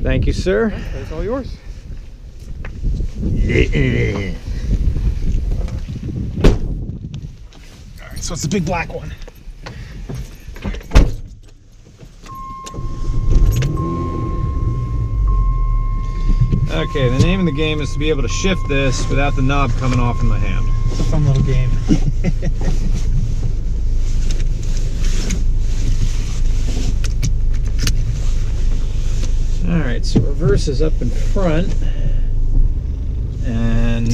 Thank you, sir. Okay, that's all yours. All right, so it's the big black one. Okay, the name of the game is to be able to shift this without the knob coming off in my hand. It's a fun little game. Alright, so reverse is up in front, and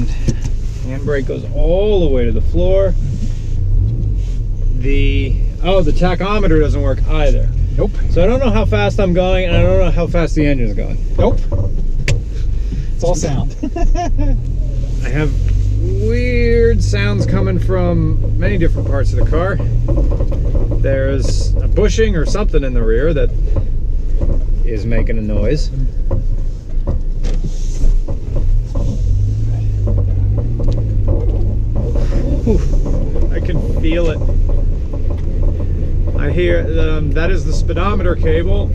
handbrake goes all the way to the floor. The tachometer doesn't work either. Nope. So I don't know how fast I'm going, and I don't know how fast the engine's going. Nope. It's all sound. I have weird sounds coming from many different parts of the car. There's a bushing or something in the rear that is making a noise. Whew, I can feel it. I hear that is the speedometer cable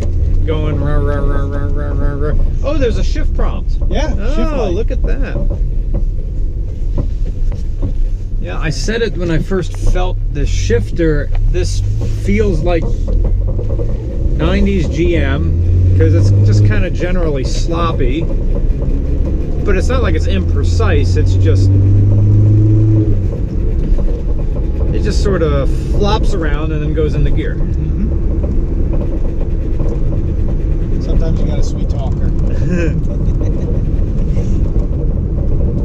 going rah, rah, rah, rah, rah, rah, rah. Oh, there's a shift prompt. Yeah. Oh, look at that. Yeah, I said it when I first felt the shifter. This feels like 90s GM because it's just kind of generally sloppy. But it's not like it's imprecise, it's just... It just sort of flops around and then goes into gear. Sometimes you got a sweet talker.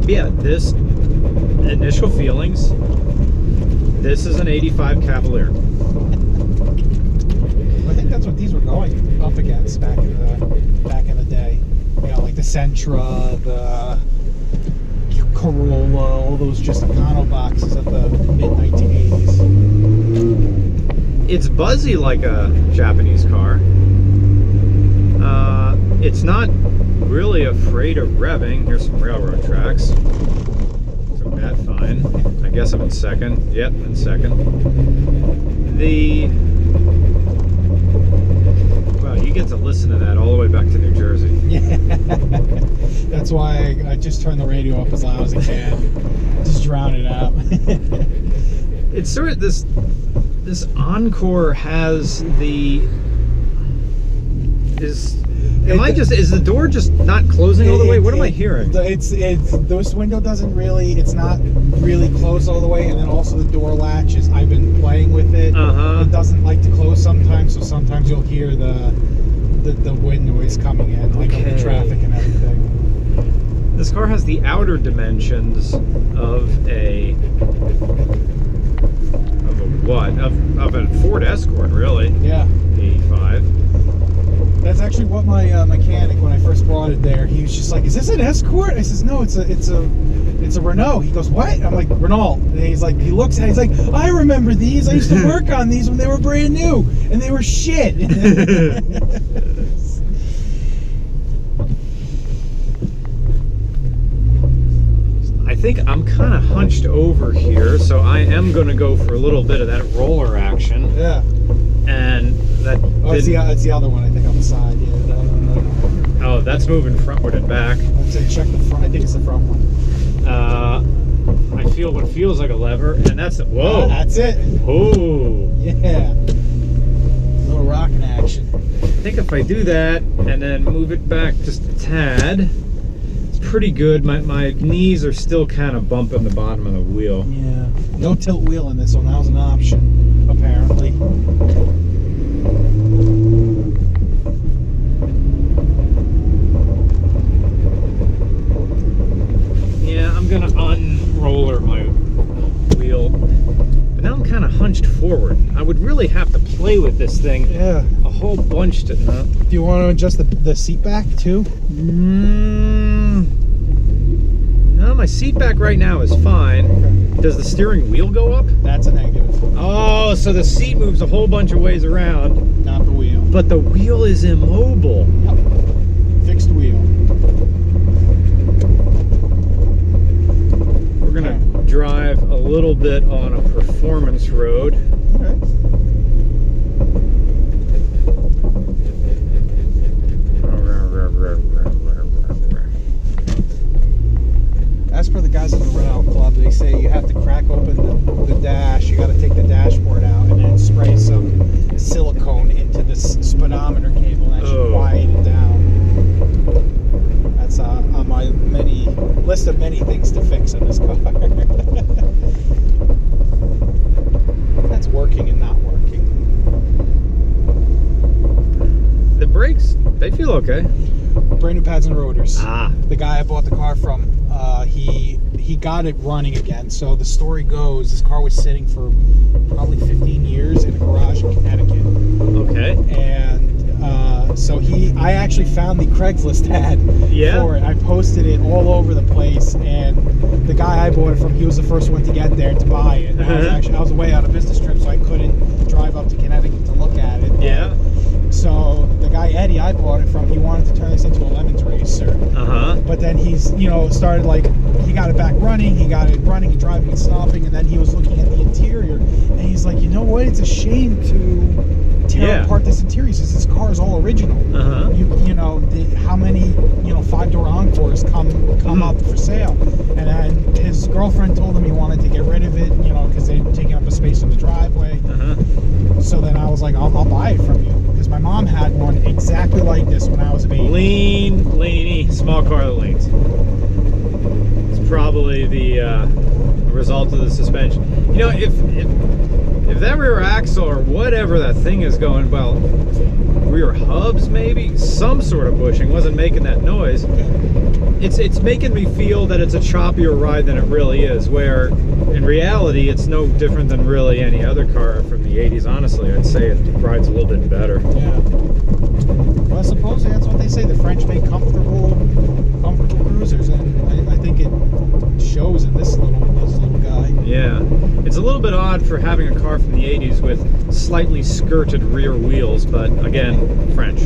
Yeah, this initial feelings, this is an 85 Cavalier. I think that's what these were going up against back in the day. You know, like the Sentra, the Corolla, all those just Econo boxes of the mid-1980s. It's buzzy like a Japanese car. It's not really afraid of revving. Here's some railroad tracks. So bad fine. I guess I'm in second. Yep, in second. Wow, you get to listen to that all the way back to New Jersey. Yeah. That's why I just turn the radio up as loud as I can. Just drown it out. It's sort of this Encore has the... Is the door just not closing all the way? What am I hearing? This window doesn't really, it's not really closed all the way, and then also the door latches. I've been playing with it. It doesn't like to close sometimes, so sometimes you'll hear the wind noise coming in, like of the traffic and everything. This car has the outer dimensions of a what? Of a Ford Escort, really. Yeah. 85. That's actually what my mechanic, when I first brought it there, he was just like, "Is this an Escort?" I says, "No, it's a Renault." He goes, "What?" I'm like, "Renault." And he's like, he looks at it, he's like, "I remember these. I used to work on these when they were brand new, and they were shit." I think I'm kind of hunched over here, so I am going to go for a little bit of that roller action. Yeah. And that... Oh, it's the other one, I think, on the side. Yeah. Oh, that's moving frontward and back. I'd say check the front. I think it's the front one. I feel what feels like a lever, and that's it. Whoa. That's it. Oh. Yeah. A little rocking action. I think if I do that and then move it back just a tad, it's pretty good. My knees are still kind of bumping the bottom of the wheel. Yeah. No tilt wheel in this one. That was an option, apparently. Yeah, I'm gonna unroller my wheel. But now I'm kind of hunched forward. I would really have to play with this thing. Yeah. A whole bunch to... No. Do you want to adjust the seat back too? No, my seat back right now is fine. Okay. Does the steering wheel go up? That's a negative. Oh, so the seat moves a whole bunch of ways around. Not the wheel. But the wheel is immobile. Yep. Fixed wheel. We're gonna drive a little bit on a performance road. Okay. brakes, they feel okay. Brand new pads and rotors. Ah. The guy I bought the car from, he got it running again. So the story goes, this car was sitting for probably 15 years in a garage in Connecticut. Okay. And so I actually found the Craigslist ad for it. I posted it all over the place, and the guy I bought it from, he was the first one to get there to buy it. And I was away on a business trip, so I couldn't drive up to Connecticut to look at it. Yeah. So the guy Eddie I bought it from, he wanted to turn this into a lemons racer. But then he's, started he got it back running, he got it running and driving and stopping, and then he was looking at the interior, and he's like, you know what? It's a shame to tear apart this interior. He says this car is all original. How many 5-door Encores come up for sale? And then his girlfriend told him he wanted to get rid of it, because they're taking up a space in the driveway. So then I was like, I'll buy it from you, because my mom had one exactly like this when I was a baby. Leany, small car that leans. It's probably the result of the suspension. If that rear axle or whatever that thing is going, well, rear hubs maybe, some sort of bushing wasn't making that noise. It's making me feel that it's a choppier ride than it really is, where in reality it's no different than really any other car from the 80s. Honestly, I'd say it rides a little bit better. Yeah. Well, supposedly that's what they say. The French make comfortable cruisers, and I think it shows in this little guy. Yeah. It's a little bit odd for having a car from the 80s with slightly skirted rear wheels, but again, French.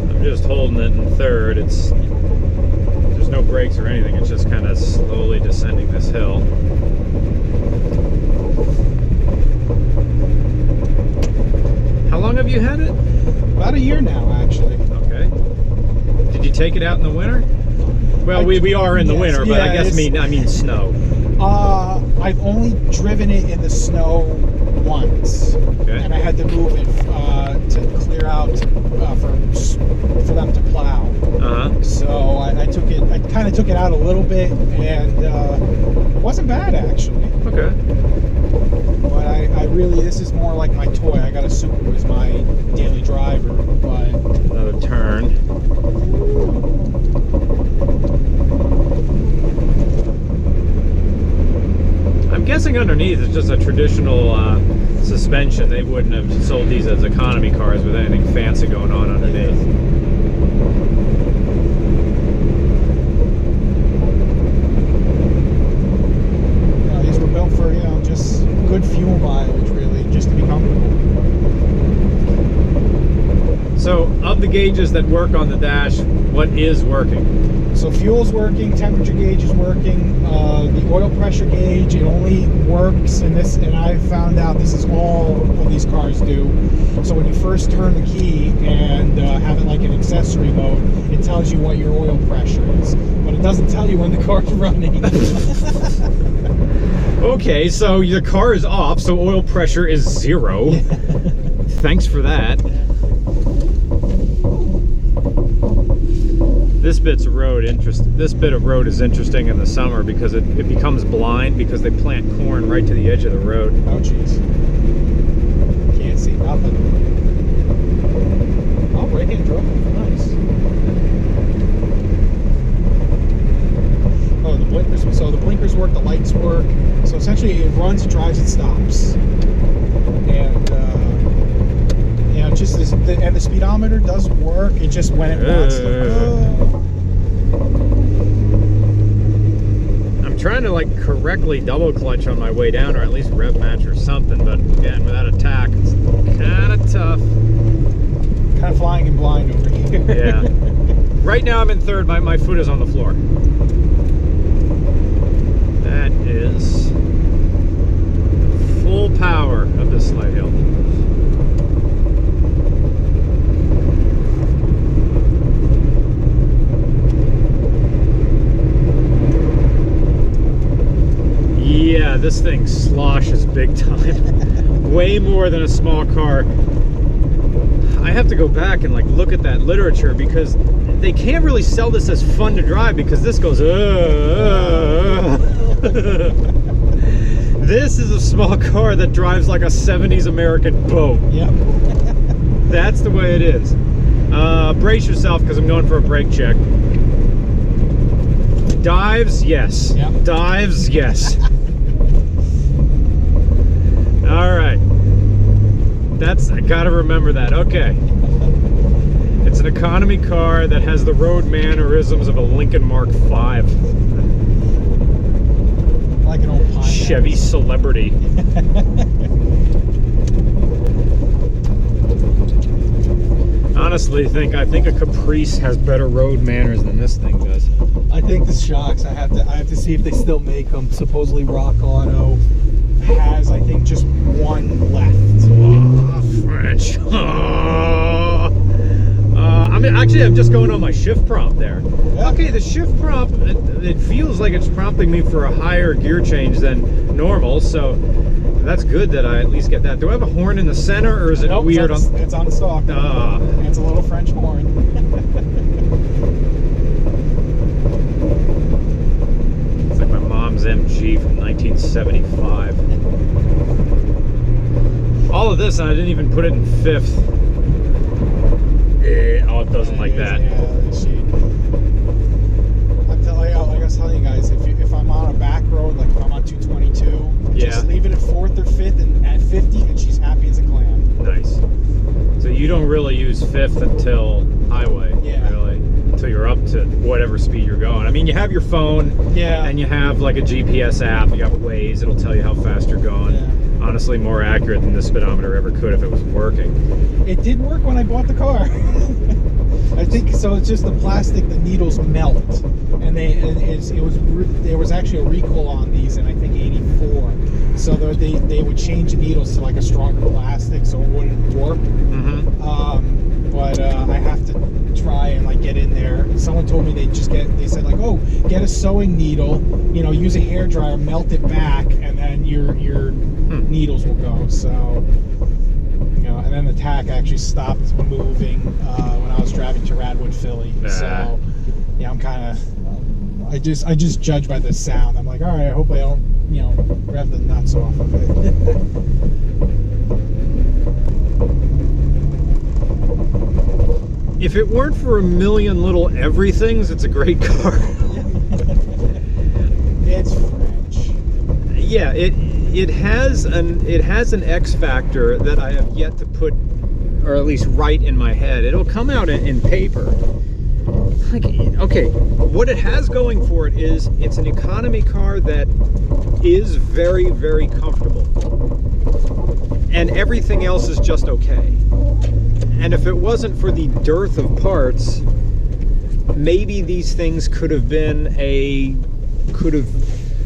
I'm just holding it in third. There's no brakes or anything. It's just kind of slowly descending this hill. How long have you had it? About a year now, actually. Okay. Did you take it out in the winter? Well, we are in the winter, but I guess I mean snow. I've only driven it in the snow once, and I had to move it to clear out for them to plow. So I kind of took it out a little bit, and it wasn't bad actually. Okay. But I really, this is more like my toy. I got a Subaru as my daily driver, but another turn. I'm guessing underneath it's just a traditional suspension. They wouldn't have sold these as economy cars with anything fancy going on underneath. These were built for, just good fuel mileage, really, just to be comfortable. So, of the gauges that work on the dash, what is working? So fuel's working, temperature gauge is working, the oil pressure gauge, it only works in this, and I found out this is all these cars do. So when you first turn the key and have it like an accessory mode, it tells you what your oil pressure is, but it doesn't tell you when the car's running. Okay, so your car is off, so oil pressure is 0. Thanks for that. This bit of road is interesting in the summer because it becomes blind because they plant corn right to the edge of the road. Oh jeez. Can't see nothing. Oh, right-hand drove. Nice. Oh, the blinkers. So the blinkers work, the lights work. So essentially it runs, it drives, it stops. And just this, and the speedometer does work. It just when it wants to. I'm trying to correctly double clutch on my way down, or at least rev match or something. But again, without a tack, it's kind of tough. Kind of flying in blind over here. Yeah. Right now I'm in third. My foot is on the floor. That is full power of this slight hill. Yeah, this thing sloshes big time. Way more than a small car. I have to go back and like look at that literature, because they can't really sell this as fun to drive, because this goes This is a small car that drives like a 70s American boat. Yep. That's the way it is. Brace yourself, because I'm going for a brake check. Dives, yes. Yep. Dives, yes. All right. I gotta remember that. Okay. It's an economy car that has the road mannerisms of a Lincoln Mark V. Like an old Pontiac. Chevy Celebrity. Honestly, I think a Caprice has better road manners than this thing does. I think the shocks. I have to see if they still make them. Supposedly Rock Auto has, I think, just one left. Oh, French. I'm just going on my shift prompt there. Yeah. Okay, the shift prompt, it feels like it's prompting me for a higher gear change than normal, so that's good that I at least get that. Do I have a horn in the center, or is it weird? It's on the stalk. It's a little French horn. It's like my mom's MG from 1975. All of this, and I didn't even put it in fifth. Oh, it doesn't like that. Yeah, like I was telling you guys, if I'm on a back road, like if I'm on 222, just leave it at fourth or fifth, and at 50, and she's happy as a clam. Nice. So you don't really use fifth until highway, really, until you're up to whatever speed you're going. I mean, you have your phone, and you have like a GPS app. You have Waze; it'll tell you how fast you're going. Yeah. Honestly, more accurate than the speedometer ever could if it was working. It did work when I bought the car. I think so. It's just the plastic, the needles melt, and there was actually a recall on these in I think '84. So they would change the needles to like a stronger plastic so it wouldn't warp. But I have to try and like get in there. Someone told me they said like, oh, get a sewing needle, use a hairdryer, melt it back, and then your needles will go. So, and then the tack actually stopped moving when I was driving to Radwood, Philly. So, yeah, I'm kind of, I just judge by the sound. I'm like, all right, I hope I don't, rev the nuts off of it. If it weren't for a million little everythings, it's a great car. It's French. Yeah, it has an X factor that I have yet to put, or at least write in my head. It'll come out in paper. Like, okay, what it has going for it is it's an economy car that is very, very comfortable, and everything else is just okay. And if it wasn't for the dearth of parts, maybe these things could have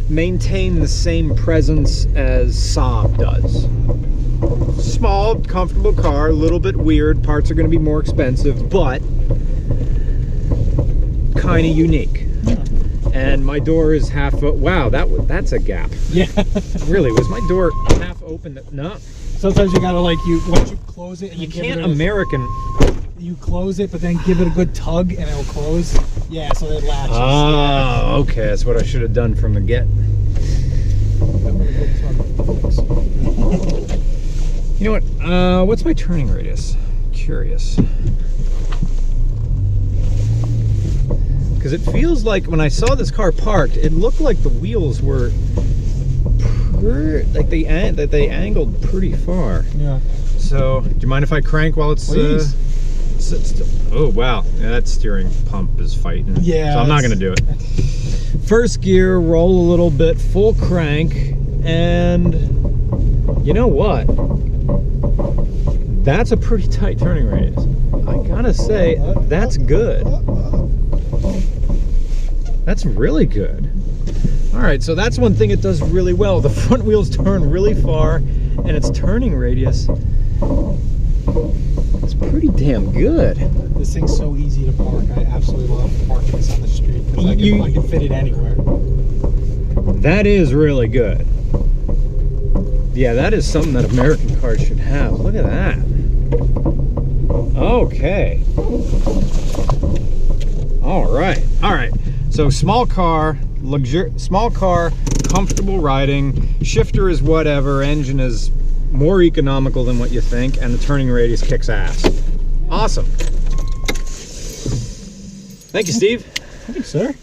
maintained the same presence as Saab does. Small, comfortable car, a little bit weird, parts are going to be more expensive, but kind of unique. And my door is half, wow, that's a gap. Yeah. Really, was my door half open? No. Sometimes you gotta once you close it, and you can't American. You close it, but then give it a good tug, and it'll close. Yeah, so it latches. Oh, okay, that's what I should have done from the get. You know what? What's my turning radius? Curious. Because it feels like when I saw this car parked, it looked like the wheels were like they angled pretty far. Yeah. So, do you mind if I crank while it's sit still? Oh wow, yeah, that steering pump is fighting. Yeah. So I'm not gonna do it. First gear, roll a little bit, full crank, and you know what? That's a pretty tight turning radius. I gotta say, that's good. That's really good. All right, so that's one thing it does really well. The front wheels turn really far, and its turning radius is pretty damn good. This thing's so easy to park. I absolutely love parking this on the street because I can fit it anywhere. That is really good. Yeah, that is something that American cars should have. Look at that. Okay. All right. So small car, comfortable riding. Shifter is whatever. Engine is more economical than what you think, and the turning radius kicks ass. Awesome. Thank you, Steve. Thanks, sir.